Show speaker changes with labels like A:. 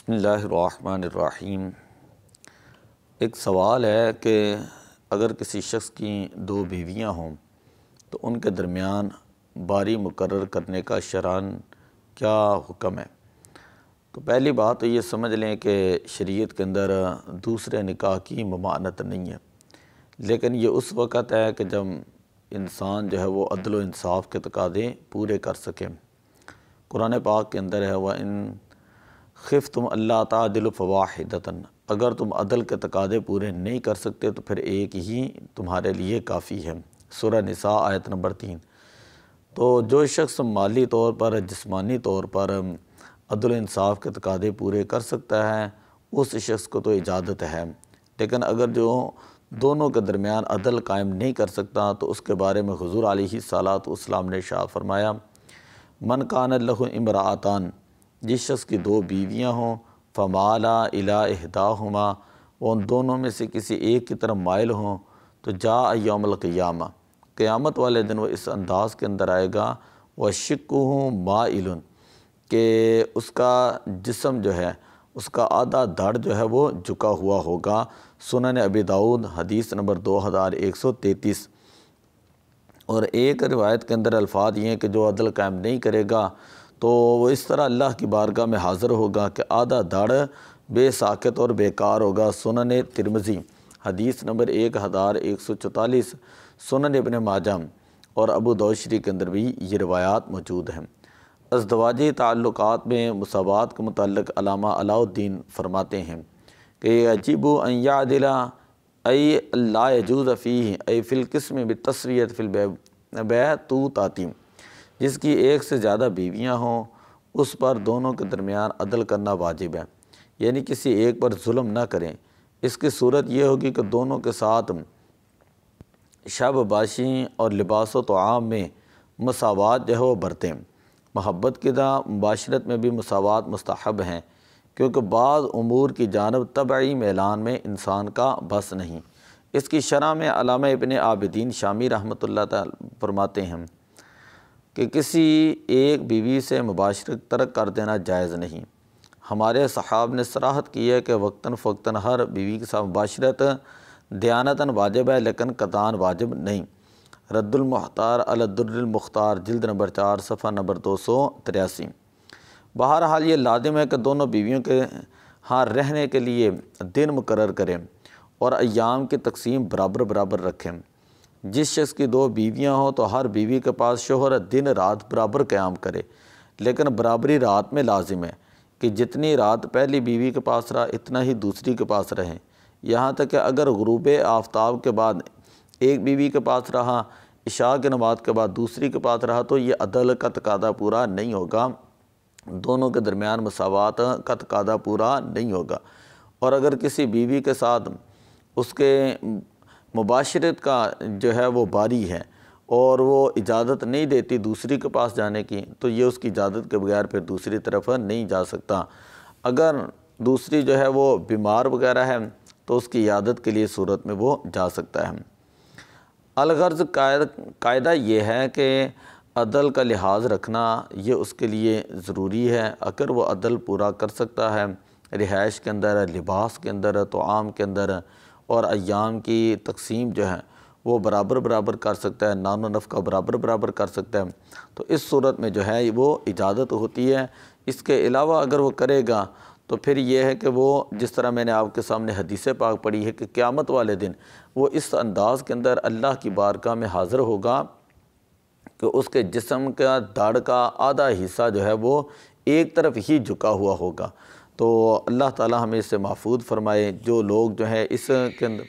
A: بسم اللہ الرحمن الرحیم۔ ایک سوال ہے کہ اگر کسی شخص کی دو بیویاں ہوں تو ان کے درمیان باری مقرر کرنے کا شرعاً کیا حکم ہے؟ تو پہلی بات تو یہ سمجھ لیں کہ شریعت کے اندر دوسرے نکاح کی ممانعت نہیں ہے، لیکن یہ اس وقت ہے کہ جب انسان جو ہے وہ عدل و انصاف کے تقاضے پورے کر سکے۔ قرآن پاک کے اندر ہے وَإِن خفتم اللہ تعدلوا فواحدۃ، اگر تم عدل کے تقاضے پورے نہیں کر سکتے تو پھر ایک ہی تمہارے لیے کافی ہے۔ سورہ نساء آیت نمبر 3۔ تو جو شخص مالی طور پر جسمانی طور پر عدل و انصاف کے تقاضے پورے کر سکتا ہے اس شخص کو تو اجازت ہے، لیکن اگر جو دونوں کے درمیان عدل قائم نہیں کر سکتا تو اس کے بارے میں حضور علیہ الصلاۃ والسلام نے ارشاد فرمایا من کان لہ امرأتان، جس شخص کی دو بیویاں ہوں فمالا الی احداہما، وہ ان دونوں میں سے کسی ایک کی طرف مائل ہوں تو جاء یوم القیامہ، قیامت والے دن وہ اس انداز کے اندر آئے گا وشقہ مائل، کہ اس کا جسم جو ہے اس کا آدھا دھڑ جو ہے وہ جھکا ہوا ہوگا۔ سنن ابی داؤد حدیث نمبر 2133۔ اور ایک روایت کے اندر الفاظ یہ ہیں کہ جو عدل قائم نہیں کرے گا تو وہ اس طرح اللہ کی بارگاہ میں حاضر ہوگا کہ آدھا دھڑ بے ساکت اور بیکار ہوگا۔ سنن ترمذی حدیث نمبر 1144، سنن ابن ماجہ اور ابو داؤد شریف کے اندر بھی یہ روایات موجود ہیں۔ ازدواجی تعلقات میں مساوات کے متعلق علامہ علاء الدین فرماتے ہیں کہ یجب ان یعدل ای لا یجوز فیہ ای فی القسم بالتسویۃ فی البیع توتاتی، جس کی ایک سے زیادہ بیویاں ہوں اس پر دونوں کے درمیان عدل کرنا واجب ہے، یعنی کسی ایک پر ظلم نہ کریں۔ اس کی صورت یہ ہوگی کہ دونوں کے ساتھ شب باشی اور لباس و طعام میں مساوات جو ہے وہ برتیں۔ محبت کی مباشرت میں بھی مساوات مستحب ہیں، کیونکہ بعض امور کی جانب طبعی میلان میں انسان کا بس نہیں۔ اس کی شرح میں علامہ ابن عابدین شامی رحمۃ اللہ تعالی فرماتے ہیں کہ کسی ایک بیوی سے مباشرت ترک کر دینا جائز نہیں۔ ہمارے صحاب نے صراحت کی ہے کہ وقتاً فوقتاً ہر بیوی کے ساتھ مباشرت دیانتاً واجب ہے لیکن قطعاً واجب نہیں۔ رد المحتار علی الدر المختار جلد نمبر 4 صفحہ نمبر 283۔ بہرحال یہ لازم ہے کہ دونوں بیویوں کے ہاں رہنے کے لیے دن مقرر کریں اور ایام کی تقسیم برابر برابر رکھیں۔ جس شخص کی دو بیویاں ہوں تو ہر بیوی کے پاس شوہر دن رات برابر قیام کرے، لیکن برابری رات میں لازم ہے کہ جتنی رات پہلی بیوی کے پاس رہا اتنا ہی دوسری کے پاس رہیں، یہاں تک کہ اگر غروب آفتاب کے بعد ایک بیوی کے پاس رہا، عشاء کی نماز کے بعد دوسری کے پاس رہا تو یہ عدل کا تقاضا پورا نہیں ہوگا، دونوں کے درمیان مساوات کا تقاضا پورا نہیں ہوگا۔ اور اگر کسی بیوی کے ساتھ اس کے مباشرت کا جو ہے وہ باری ہے اور وہ اجازت نہیں دیتی دوسری کے پاس جانے کی تو یہ اس کی اجازت کے بغیر پھر دوسری طرف نہیں جا سکتا۔ اگر دوسری جو ہے وہ بیمار وغیرہ ہے تو اس کی عیادت کے لیے صورت میں وہ جا سکتا ہے۔ الغرض قاعدہ یہ ہے کہ عدل کا لحاظ رکھنا یہ اس کے لیے ضروری ہے۔ اگر وہ عدل پورا کر سکتا ہے رہائش کے اندر، لباس کے اندر، طعام کے اندر اور ایام کی تقسیم جو ہے وہ برابر برابر کر سکتا ہے، نان و نفقہ برابر برابر کر سکتا ہے تو اس صورت میں جو ہے وہ اجازت ہوتی ہے۔ اس کے علاوہ اگر وہ کرے گا تو پھر یہ ہے کہ وہ جس طرح میں نے آپ کے سامنے حدیث پاک پڑھی ہے کہ قیامت والے دن وہ اس انداز کے اندر اللہ کی بارگاہ میں حاضر ہوگا کہ اس کے جسم کا دھڑ کا آدھا حصہ جو ہے وہ ایک طرف ہی جھکا ہوا ہوگا۔ تو اللہ تعالی ہمیں اس سے محفوظ فرمائے۔ جو لوگ جو ہے اس کے اندر